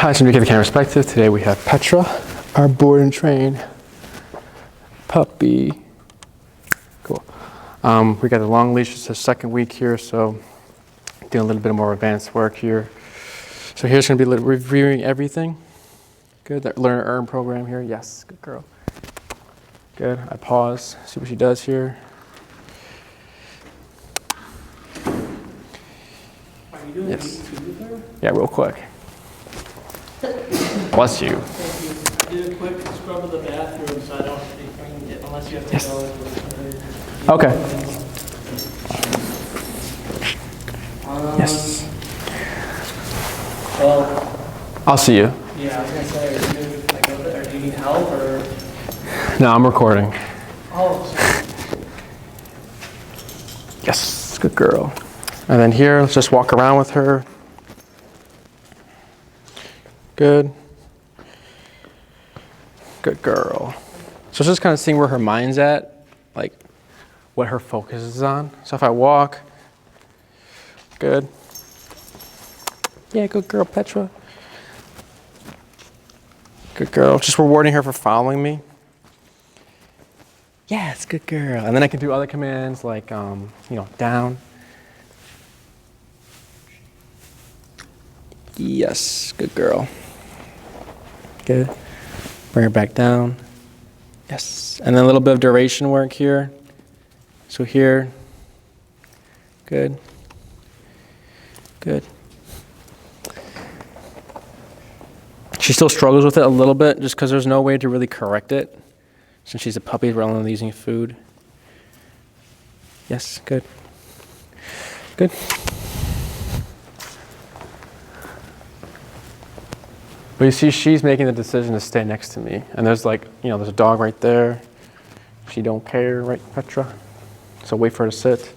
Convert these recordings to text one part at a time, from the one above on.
Hi, so to the camera perspective. Today we have Petra, our board and train puppy. Cool. We got the long leash. It's the second week here, so doing a little bit more advanced work here. So here's going to be reviewing everything. Good. That learn and earn program here. Yes, good girl. Good. I pause. See what she does here. Are you doing yes. week 2 with her? Yeah, real quick. Bless you. Thank you. I did a quick scrub of the bathroom, so I don't unless you have to yes. go. Okay. Yes. Well, I'll see you. yeah, I was gonna say, are you doing, like, or do you need help or? No, I'm recording. Oh, sorry. Yes, good girl. And then here, let's just walk around with her. Good. Good girl. So it's just kind of seeing where her mind's at, like what her focus is on. So if I walk, good. Yeah, good girl, Petra. Good girl. Just rewarding her for following me. Yes, good girl. And then I can do other commands like, down. Yes, good girl. Good. Bring her back down. Yes. And then a little bit of duration work here. So here. Good. Good. She still struggles with it a little bit just because there's no way to really correct it since she's a puppy, we're only using food. Yes, good. Good. But you see, she's making the decision to stay next to me. And there's there's a dog right there. She don't care, right, Petra? So wait for her to sit.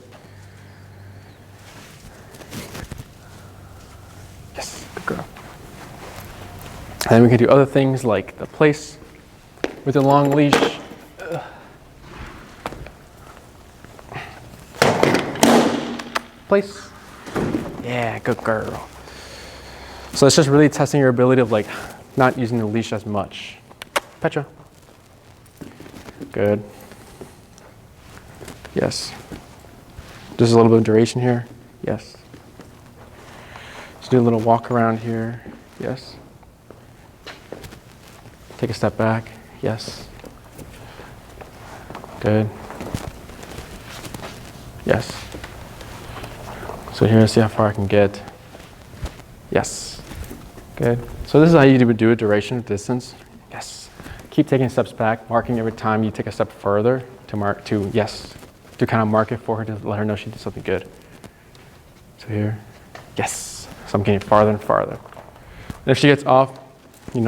Yes, good girl. And then we can do other things like the place with the long leash. Place. Yeah, good girl. So it's just really testing your ability of not using the leash as much. Petra. Good. Yes. Just a little bit of duration here. Yes. Just do a little walk around here. Yes. Take a step back. Yes. Good. Yes. So here, see how far I can get. Yes. Good. So this is how you would do it, duration, distance. Yes. Keep taking steps back, marking every time you take a step further to kind of mark it for her to let her know she did something good. So here, yes. So I'm getting farther and farther. And if she gets off, you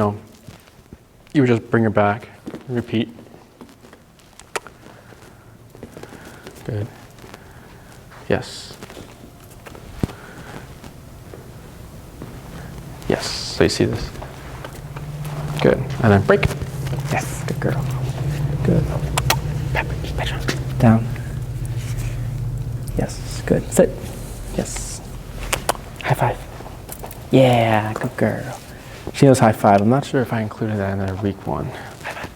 would just bring her back, repeat. Good. Yes. Yes, so you see this. Good, and then break. Yes, good girl. Good. Petra, down. Yes, good. Sit. Yes. High five. Yeah, good girl. She knows high five. I'm not sure if I included that in the week 1. High five.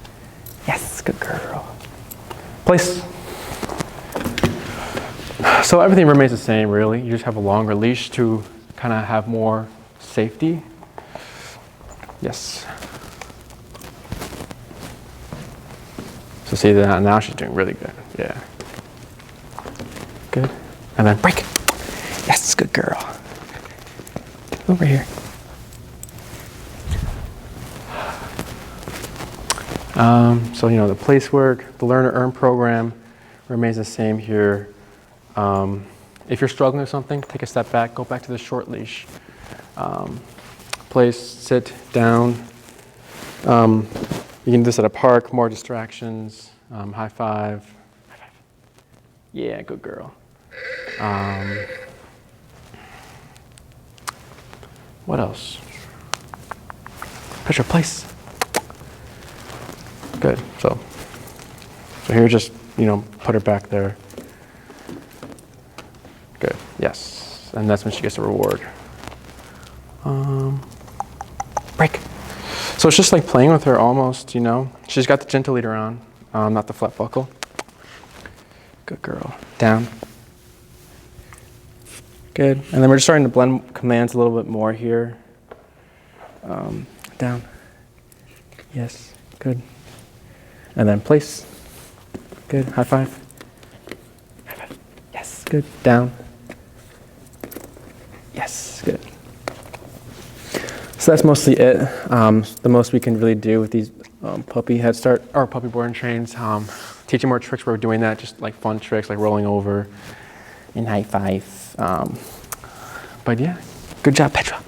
Yes, good girl. Place. So everything remains the same, really. You just have a longer leash to kind of have more safety. Yes. So see that now she's doing really good. Yeah. Good. And then break. Yes, good girl. Over here. So the place work, the learn or earn program remains the same here. If you're struggling with something, take a step back, go back to the short leash. Place, sit down. You can do this at a park, more distractions. High five. High five. Yeah, good girl. What else? Petra, place. Good. So here, just put her back there. Good. Yes, and that's when she gets a reward. Break. So it's just like playing with her almost, you know. She's got the gentle leader on, not the flat buckle. Good girl. Down. Good. And then we're just starting to blend commands a little bit more here. Down. Yes. Good. And then place. Good. High five. High five. Yes. Good. Down. Yes. Good. So that's mostly it. The most we can really do with these puppy head start or puppy board and trains. Teaching more tricks where we're doing that, just like fun tricks like rolling over and high five. But yeah, good job, Petra.